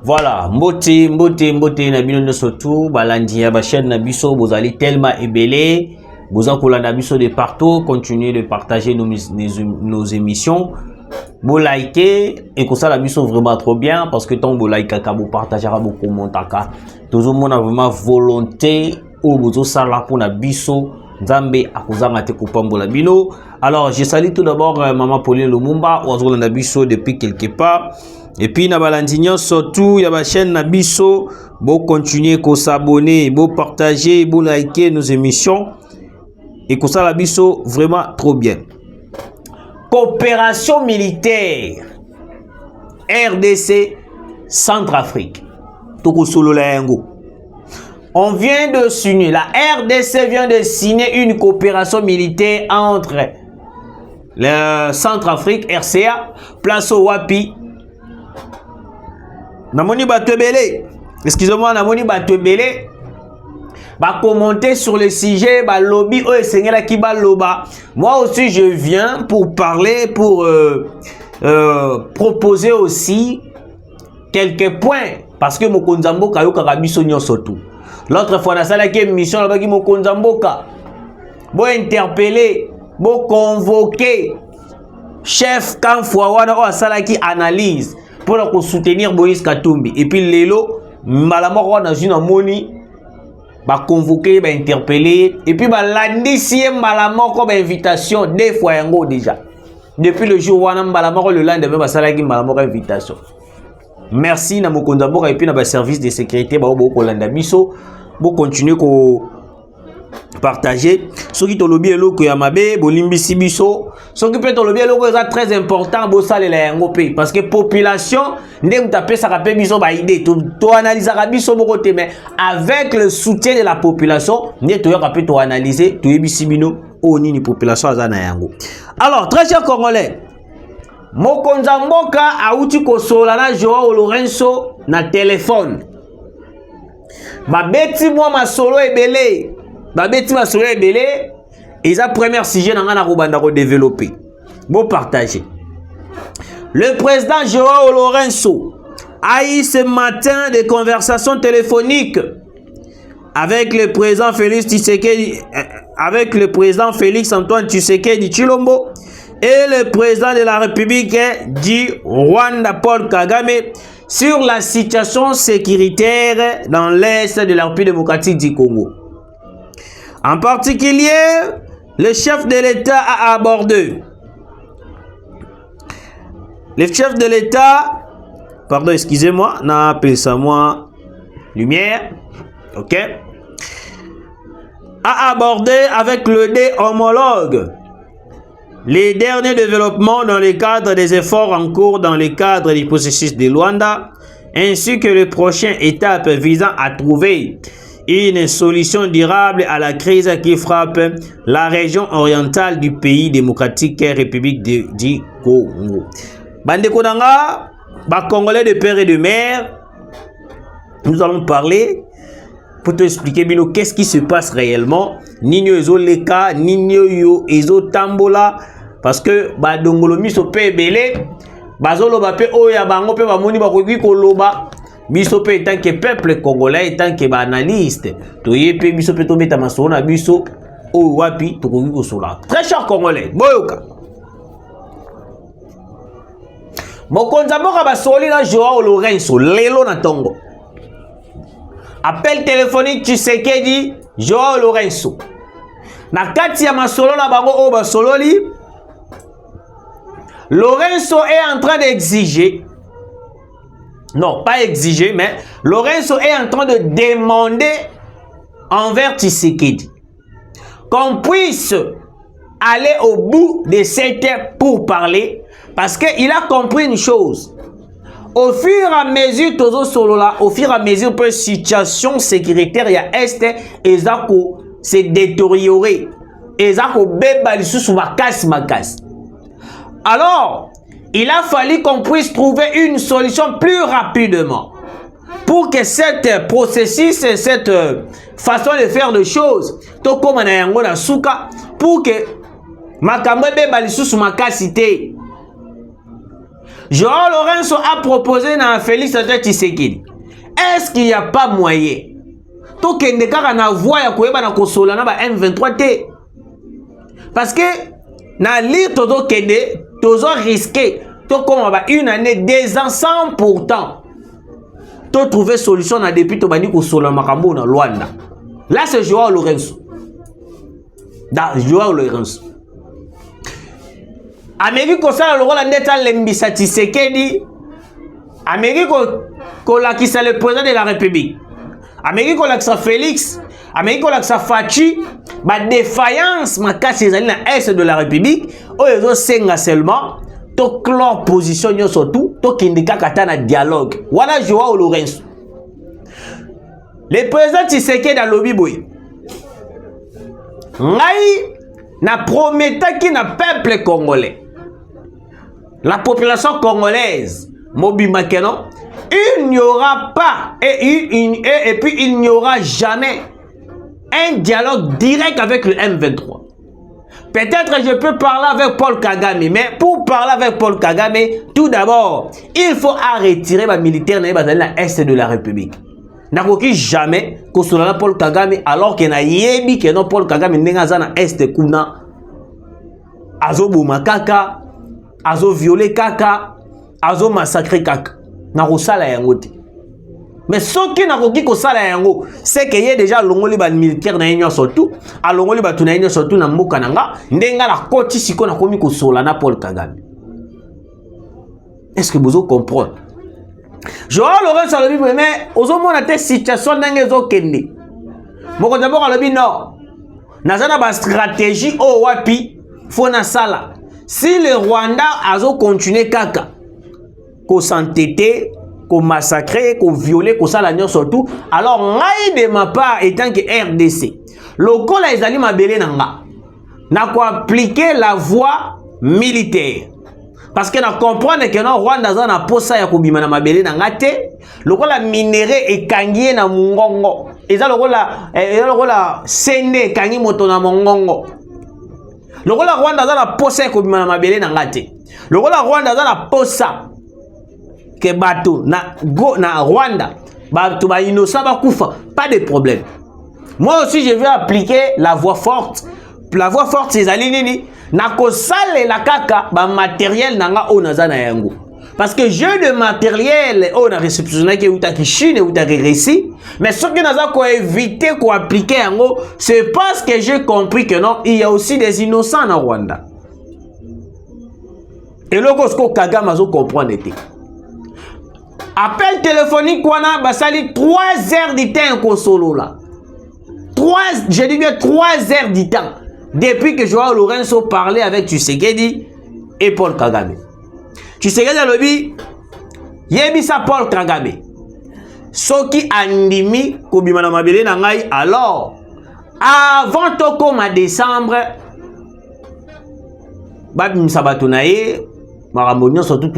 Voilà, mbote na bino surtout balandi ya ba chaîne na biso bozali tellement ébélé, bozakola na biso de partout, continuez de partager nos émissions. Bo liker et que ça la biso vraiment trop bien parce que tant bo like ka bo partager ka bo commenter ka. Toujours mon vraiment volonté ou bozo sala pour na biso Nzambe akuzanga te kupambola bino. Alors, je salue tout d'abord maman Pauline Lumumba ou na biso depuis quelque part. Et puis na balandinyo surtout ya ba chaîne na biso bo continuer ko s'abonner, bo partager, bo liker nos émissions et que ça la biso vraiment trop bien. Coopération militaire RDC Centrafrique. Toko solo la yango. On vient de signer, la RDC vient de signer une coopération militaire entre le Centrafrique, RCA, place au Wapi. Namoni Batebele, excusez-moi, Namoni Batebele, va commenter sur le sujet, va lobby, qui va loba. Moi aussi, je viens pour parler, pour proposer aussi quelques points, parce que Mokonzambo Kayo Karabiso surtout. L'autre fois, on a salé une mission là-bas qui Mokonzamboka. Bon interpeller, bon convoquer chef Kamfouawana ou Asala qui analyse pour soutenir Moïse Katumbi. Et puis Lelo, malamoko on a une moni, va convoquer, va interpeller. Et puis lundi malamoko va invitation deux fois yango déjà. Depuis le jour où on a malamoko le lendemain va salé qui malamoko invitation. Merci na Mokonzamboka et puis na ba service de sécurité ba bo kolanda biso bo continuer ko partager soki to lobi eloko ya mabe bo limbisi biso soki pe to lobi eloko est très important bo salela yango pe parce que population ndem tapé ça rapé biso ba idée to analyser biso bo côté mais avec le soutien de la population ndé to yoka pe to analyser to yebisi bino o nini population azana yango. Alors très chers Congolais, Mokonzamboka auti kosola na Joao Lorenzo na téléphone. Babeti moi masolo ebele. Babeti masolo ebele. Et ça premier sujet na ngana ko banda ko développer. Bon partager. Le président Joao Lorenzo a eu ce matin des conversations téléphoniques avec le président Félix Tshisekedi, avec le président Félix Antoine Tshisekedi Tshilombo et le président de la République du Rwanda Paul Kagame sur la situation sécuritaire dans l'est de la République démocratique du Congo. En particulier, le chef de l'État a abordé. Le chef de l'État, pardon, excusez-moi, n'a appelé ça moi lumière, ok, a abordé avec le dé homologue les derniers développements dans le cadre des efforts en cours dans le cadre du processus de Luanda, ainsi que les prochaines étapes visant à trouver une solution durable à la crise qui frappe la région orientale du pays démocratique République du Congo. Bande Konanga, Congolais de père et de mère, nous allons parler pour te expliquer bien qu'est-ce qui se passe réellement. Nino ezo leka, nino yo ezo tambola. Parce que badongolo miso pe belé, bazolo ba pe oya bango pe ba moni ba koki koloba. Biso pe tant que peuple congolais, tant que analyste, to yepe biso pe to beta masona biso o wapi to koki kosola. Très cher Congolais, boyoka. Mokonzamboka ba soli na Joao Lorenzo lelo na tongo. Appel téléphonique Tshisekedi Joao Lorenzo. Na kati ya masolo na bango o ba sololi, Lorenzo est en train d'exiger, non pas exiger, mais Lorenzo est en train de demander envers Tshisekedi qu'on puisse aller au bout de cette pourparlers parce qu'il a compris une chose. Au fur et à mesure, tozo solola, au fur et à mesure que la situation sécuritaire ya est et zako se détériorer et zako beba lisusu makasi. Alors, il a fallu qu'on puisse trouver une solution plus rapidement pour que cette processus et cette façon de faire les choses, to comme na yango na suka, pour que makambo beba lisusu makasi te. Joao Lorenzo a proposé à Félix Antoine Tshisekedi. Est-ce qu'il n'y a pas moyen to kende kaka na voix ya koyeba na kosola na ba M23 T? Parce que na lire todo kende tozo risqué to comme ba une année 2 ans sans pourtant to trouver solution na depuis to bani kosola makambo na Luanda. Là c'est Joao Lorenzo. Joao Lorenzo. Amérique ko sala lokola ndeta lembisa Tshisekedi. Amérique ko lakisa le président de la République. Amérique ko lakisa Félix. Amérique ko lakisa Fachi. Ba défaillance makasi ezali na est de la République. Oyo ezo senga seulement to clore position nyo surtout to kindika kata na dialogue. Voilà Joao Lorenzo. Le président Tshisekedi a lobby boy. Ngai na prometaki na peuple congolais. La population congolaise, Mobimba Keno, il n'y aura pas et puis il n'y aura jamais un dialogue direct avec le M23. Peut-être je peux parler avec Paul Kagame, mais pour parler avec Paul Kagame, tout d'abord, il faut arrêter les militaires dans l'Est de la République. Nakoki jamais que cela Paul Kagame alors qu'il y a yebi que non Paul Kagame n'est pas dans l'Est kuna azo bouma kaka azo violé kaka azo massacré kaka na kosala yango te. Mais ce qui n'a pas kosala yango c'est qu'il y a déjà longoli ba militaire na yenyo surtout a longoli ba tuna yenyo surtout na mboka nanga ndenga la koti siko na komi kosola na Paul Kagame. Est-ce que vous comprenez? Joao Lorenzo alobi mais ozomona te situation ndenge ezokende. Moko d'abord alobi non. Nazana ba stratégie o wapi fona sala. Si le Rwanda azo continuer kaka ko s'entêter, ko massacrer, ko violer, ko sala nyo surtout, alors ngai de ma part étant que RDC, lokola ezali mabele nanga na ko appliquer la voie militaire. Parce que na comprendre que non Rwanda za na posa ya kobima na mabele na ngate lokola minéré ekangie na mungongo eza lokola sende ekangi moto na mongongo lokola Rwanda za na posa ya kobima na mabele na ngate lokola Rwanda za na posa ke bato na Rwanda bato ba innocent ba kufa pas de problème. Moi aussi je vais appliquer la voie forte. La voie forte c'est nini na ko sale la kaka ba matériel nanga o nazana yango parce que jeu de matériel on a réceptionné que uta ki Chine uta réussi mais ce que naza ko éviter ko appliquer yango c'est parce que j'ai compris que non il y a aussi des innocents en Rwanda et le ko Kagame azo comprendre été appel téléphonique wana basali 3 heures du temps ko solo là 3 je dis bien 3 heures du temps. Depuis que Joao Lorenzo parlait avec Tshisekedi et Paul Kagame. Tshisekedi a lobby, yebisa Paul Kagame. Soki andimi kobima na mabele na ngai alors avant toko ma décembre babimisa bato na ye makambo nyonso tout.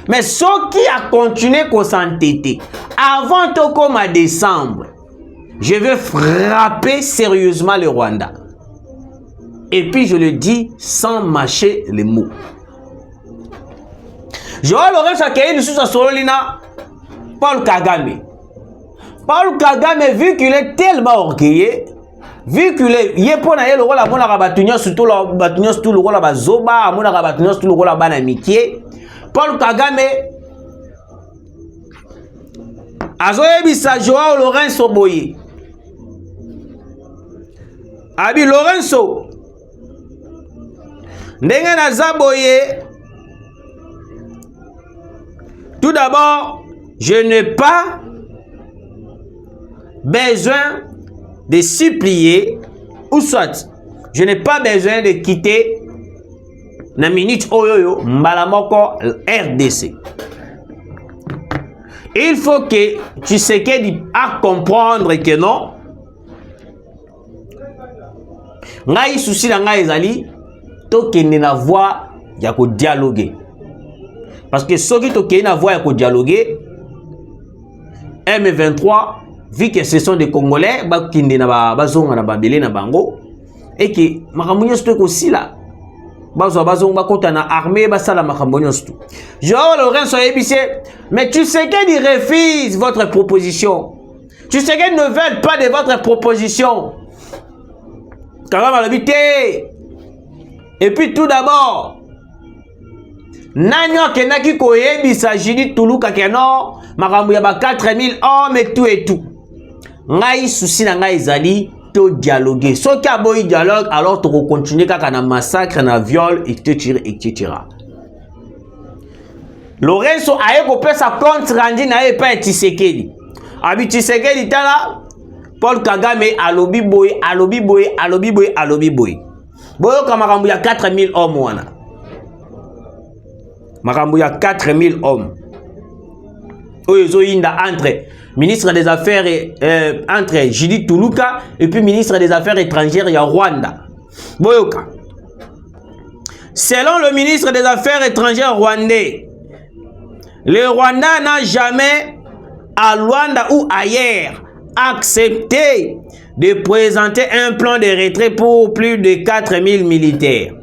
Mais soki a continué ko s'entêter avant toko ma décembre, je vais frapper sérieusement le Rwanda. Et puis je le dis sans mâcher les mots. Joao Lorenzo akei lisusu asololina Paul Kagame. Paul Kagame, vu qu'il est tellement orgueilleux, vu qu'il est yepona ye lokola mona rabatunya surtout la batunya surtout lokola bazoba mona rabatunya surtout lokola bana mikie. Paul Kagame azoyebisa Joao Lorenzo boye. Abi Lorenzo ndenge na zaboye. Tout d'abord, je n'ai pas besoin de supplier ou soit je n'ai pas besoin de quitter na minute oyoyo mbalamoko RDC. Il faut que Tshisekedi à comprendre que non ngai souci na ngai ezali tokende na voie ya ko dialoguer parce que soki tokende na voie ya ko dialoguer M23 vu que ce sont des Congolais bakinde na bazonga na babele na bango et que makambo nyonso to ko sila bakota na armée basala makambo nyonso. Joao Lorenzo Ebissé, mais tu sais qu'il refuse votre proposition. Tu sais qu'ils ne veulent pas de votre proposition. Et puis tout d'abord, Nanyo Kenaki Koyebisa Jidi Toulouka Keno, makambo ya ba 4000 hommes et tout. Ngai souci na ngai zali to dialoguer. So ki aboyi dialogue, alors to continuer kaka na massacre, na viol, etc. Lorenzo aye ko pesa compte rendu na ye pa Tshisekedi. Abi Tshisekedi tala Paul Kagame alobi boy. Boyo ka makambo ya 4000 hommes wana. Makambo ya 4000 hommes. Oyo inda entre ministre des Affaires entre Judith Toulouka et puis ministre des Affaires étrangères ya Rwanda. Boyoka. Selon le ministre des Affaires étrangères rwandais, le Rwanda n'a jamais à Luanda ou ailleurs accepté de présenter un plan de retrait pour plus de 4000 militaires.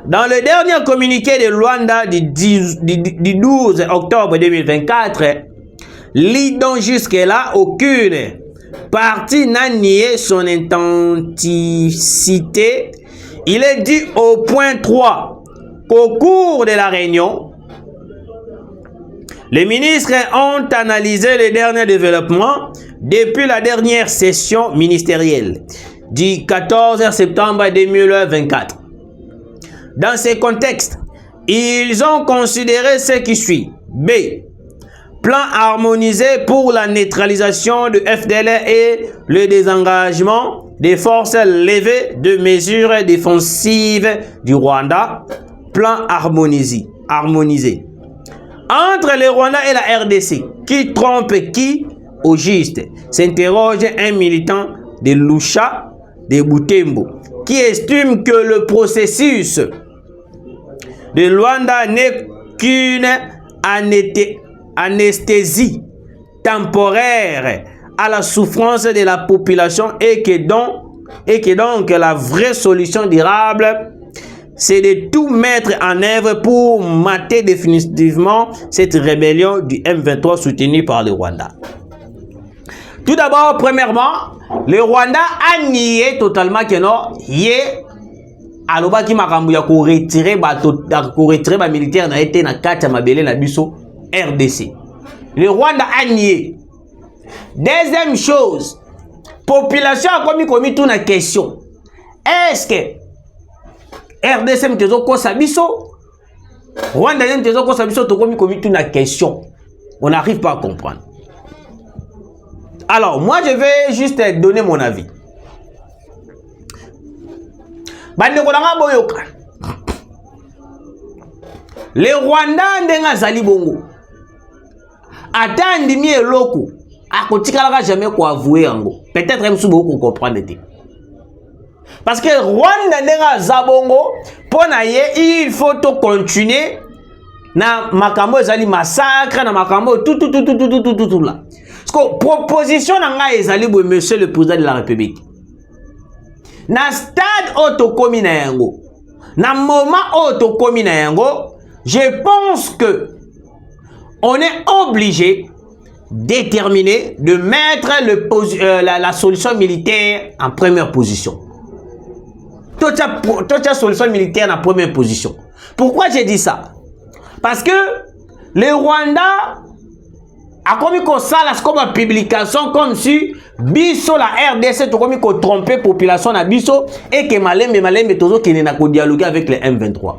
Dans le dernier communiqué de Luanda du 12 octobre 2024, dont jusque-là, aucune partie n'a nié son authenticité. Il est dit au point 3 qu'au cours de la réunion, les ministres ont analysé les derniers développements depuis la dernière session ministérielle du 14 septembre 2024. Dans ce contexte, ils ont considéré ce qui suit. B. Plan harmonisé pour la neutralisation de FDLR et le désengagement des forces levées de mesures défensives du Rwanda. Plan harmonisé. Entre le Rwanda et la RDC, qui trompe qui au juste? S'interroge un militant de Lusha, de Butembo, qui estime que le processus de Luanda n'est qu'une anesthésie temporaire à la souffrance de la population et que donc la vraie solution durable, c'est de tout mettre en œuvre pour mater définitivement cette rébellion du M23 soutenue par le Rwanda. Tout d'abord, premièrement, le Rwanda a nié totalement que non, aloba ki makambu ya ko retirer ba militaire na été na kati ya mabele na biso RDC. Le Rwanda a nié. Deuxième chose, population a commis tout na question. Est-ce que RDC mtezo kosa biso? Rwanda mtezo kosa biso to commis tout na question. On n'arrive pas à comprendre. Alors, moi je vais juste donner mon avis. Le Rwanda ndenga zali bongo. Ata ndimi eloko akotikalaka jamais ko avouer yango. Peut-être même sous beaucoup comprendre te. Parce que Rwanda ndenga zabongo pona ye il faut to continuer na makambo ezali massacre na makambo tout là. Parce que proposition na nga ezali bo monsieur le président de la République. Na stade autokomi na yango, na moment autokomi na yango, je pense que on est obligé déterminé de mettre la solution militaire en première position. Toute la solution militaire en première position. Pourquoi j'ai dit ça? Parce que le Rwanda a commis qu'on ça comme publication comme si biso la RDC to commis qu'on tromper population na biso et que malembe tozo qui n'a pas dialoguer avec les M23.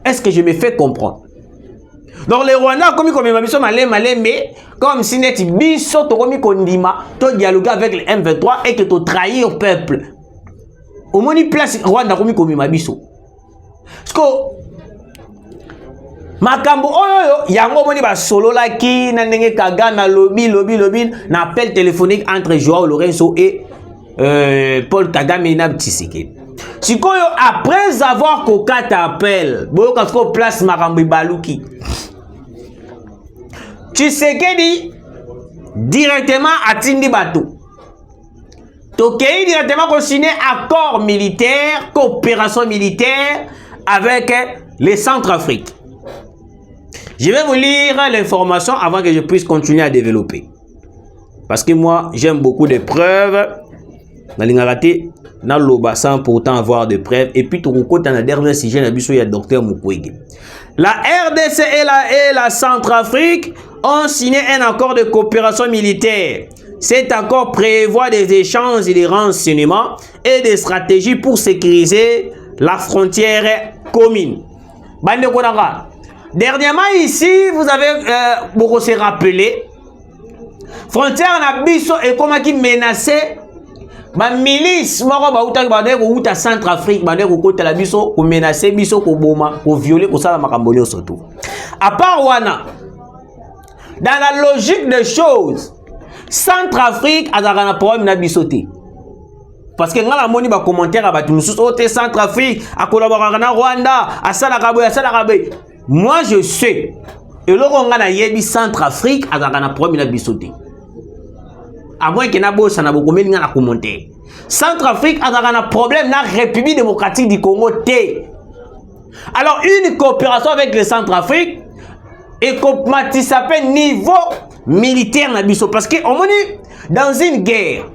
Est-ce que je me fais comprendre? Donc le Rwanda a commis comme biso malembe comme si net biso to commis qu'on dima to dialoguer avec les M23 et que to trahir au peuple. Au moni place Rwanda commis comme biso. Parce que makambo oyo yango moni ba solo la ki na ndenge Kagame lobby na appel téléphonique entre Joao Lorenzo et Paul Kagame na Tshisekedi. Sikoyo après avoir kokata appel boyo kasko place makambo baluki. Tshisekedi directement atindi bato. Tokei directement qu'on signe accord militaire, coopération militaire avec les Centrafrique. Je vais vous lire l'information avant que je puisse continuer à développer. Parce que moi, j'aime beaucoup de preuves. Dans l'ingaraté, dans l'oba, sans pourtant avoir de preuves. Et puis, tout le monde, dans le dernier sujet, il y a le docteur Mukwege. La RDC et la Centrafrique ont signé un accord de coopération militaire. Cet accord prévoit des échanges et des renseignements et des stratégies pour sécuriser la frontière commune. Dernièrement ici, vous avez beaucoup se rappelé, frontière na biso et comment qui menacé, ba milice moko ba uta ba ndeko uta Centrafrique ba ndeko kota la biso ko menacer biso ko boma ko violer ko sala makambo nyo surtout. À part wana, dans la logique des choses, Centrafrique a un problème na biso te. Parce que ngala moni ba commentaire ba tu mususu ote Centrafrique a collaborer na Rwanda, a sala kaboy. Moi je sais et le ngana yebi Centrafrique a un problème na biso te. À moins que na bossa na beaucoup ngana commentaire. Centrafrique a un problème na République démocratique du Congo te. Alors une coopération avec le Centrafrique et comme tu s'appelle niveau militaire na biso parce que on est dans une guerre.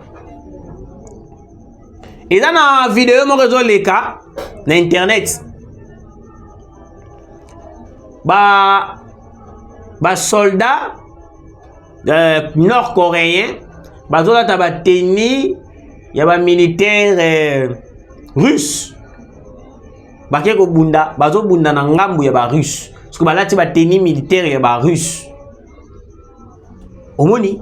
Et dans la vidéo mon réseau les cas na internet ba soldats nord-coréens bazola taba teni ya ba militaire russe bake ko bunda bazo bunda na ngambu ya ba russe parce que balati ba teni militaire ya ba russe omoni.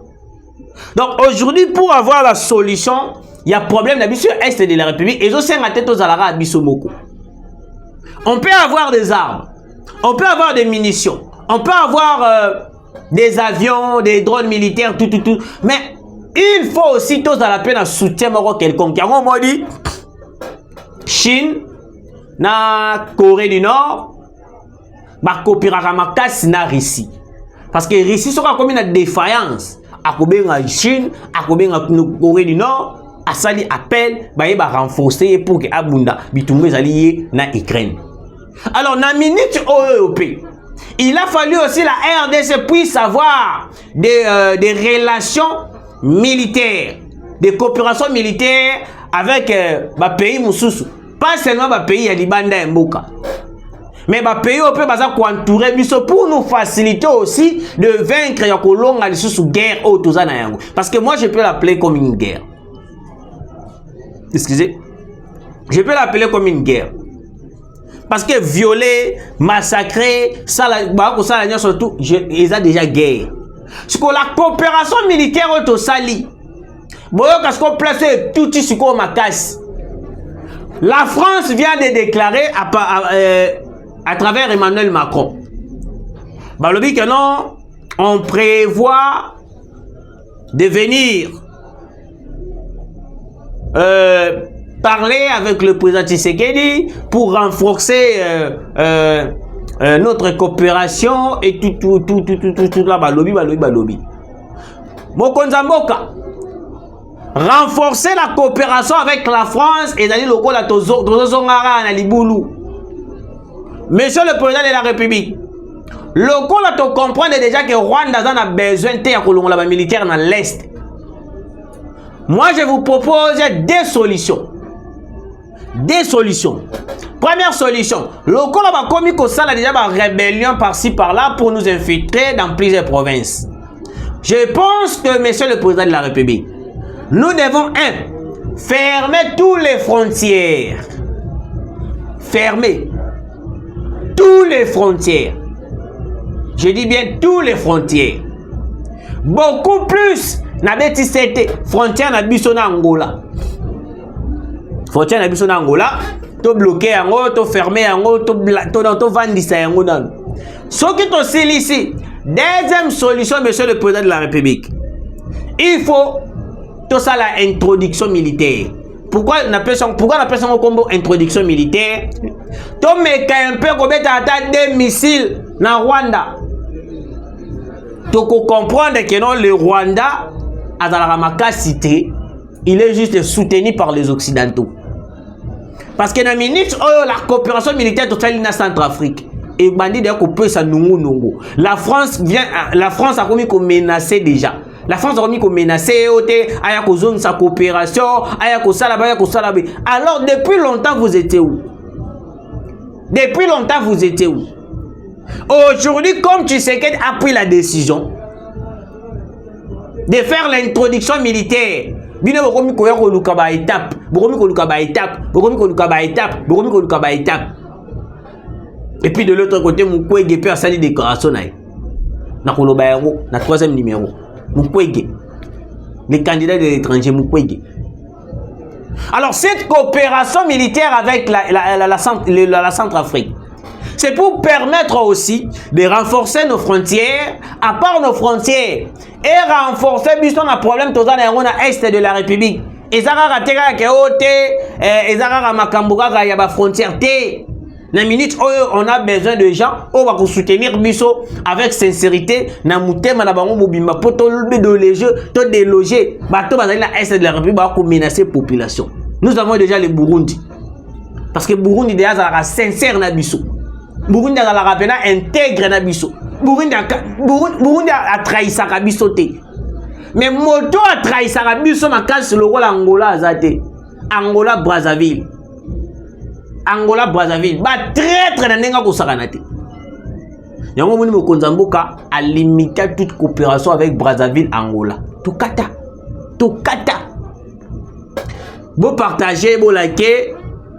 Donc aujourd'hui pour avoir la solution il y a problème la biso est de la République et zo senga tête aux alara biso moko. On peut avoir des armes, on peut avoir des munitions, on peut avoir des avions, des drones militaires, tout. Mais il faut aussi tous à la peine un soutien moko quelconque. Yango modi Chine na Corée du Nord ba coopérera makasi na Russie. Parce que Russie sera comme une défaillance. A kobenga Chine, a kobenga Corée du Nord, a sali appel ba renforcer pour que abunda bitumbe zali na Ukraine. Alors na minute européenne, il a fallu aussi la RDC puisse avoir des relations militaires, des coopérations militaires avec ba pays mususu. Pas seulement ba pays ya libanda et mboka. Mais ba pays au peut baza ko entourer biso pour nous faciliter aussi de vaincre ya kolonga lisusu guerre au tozana yango. Parce que moi je peux l'appeler comme une guerre. Excusez. Je peux l'appeler comme une guerre. Parce que violer, massacrer, ça la surtout, ils ont déjà guerre. Parce que la coopération militaire au Sali, parce qu'on place tout ce qu'on m'a cassé. La France vient de déclarer à travers Emmanuel Macron. Balobi que non, on prévoit de venir parler avec le président Tshisekedi pour renforcer notre coopération et tout là balobi. Mokonza Mboka renforcer la coopération avec la France et d'aller lokola tozongara na libulu. Monsieur le président de la République, lokola to comprendre déjà que Rwanda a besoin de kolongola ba militaire dans l'est. Moi je vous propose des solutions. Des solutions. Première solution, lokola ba komi ko sala déjà ba rébellion par-ci par-là pour nous infiltrer dans plusieurs provinces. Je pense que monsieur le président de la République, nous devons fermer toutes les frontières. Fermer toutes les frontières. Je dis bien toutes les frontières. Beaucoup plus na beti sete frontière na biso na Angola. Frontière na biso na Angola, to bloquer yango, to fermer yango, to vandisa yango nan. Ce qui est aussi ici, deuxième solution, monsieur le président de la République. Il faut tout ça la introduction militaire. Pourquoi on appelle ça un combo introduction militaire? To meka un peu comme des missiles na Rwanda. To comprendre que non le Rwanda a dans la makasité il est juste soutenu par les Occidentaux. Parce que dans la minute où la coopération militaire totale na Centrafrique, et bandit d'ailleurs qu'on peut ça nungu. La France a commis qu'on menaçait déjà. La France a commis qu'on menaçait, aya ko zone sa coopération, aya ko salaba. Alors depuis longtemps vous étiez où? Depuis longtemps vous étiez où? Aujourd'hui, comme Tshisekedi a pris la décision de faire l'introduction militaire, bino bokomi koya ko luka ba étape, bokomi ko luka ba étape. Et puis de l'autre côté, Mukwege peut faire des déclarations na koloba yango na troisième numéro. Mukwege, les candidats de l'étranger Mukwege. Alors cette coopération militaire avec la Centrafrique, c'est pour permettre aussi de renforcer nos frontières, à part nos frontières, et renforcer puisqu'on a un problème total dans l'est de la République. Et ça va rater et ça va makambuka il y a frontière té. Na minute on a besoin de gens on va soutenir biso avec sincérité na mutema na bango mobimba poto de déloger bato bazali na est de la République ba ko menacer population. Nous avons déjà le Burundi. Parce que Burundi déjà ça sincère na biso. Burundi a la rapena intègre na biso. Burundi a trahi sa biso té. Mais moto a trahi sa biso makasi le rôle Angola azate. Angola Brazzaville. Ba traître na nenga ko sakanate. Yango moni mokonza mboka a limité toute coopération avec Brazzaville Angola. Tokata. Bon partager, bon liker.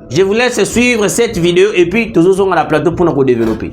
Je vous laisse suivre cette vidéo et puis toujours sur la plateau pour nous développer.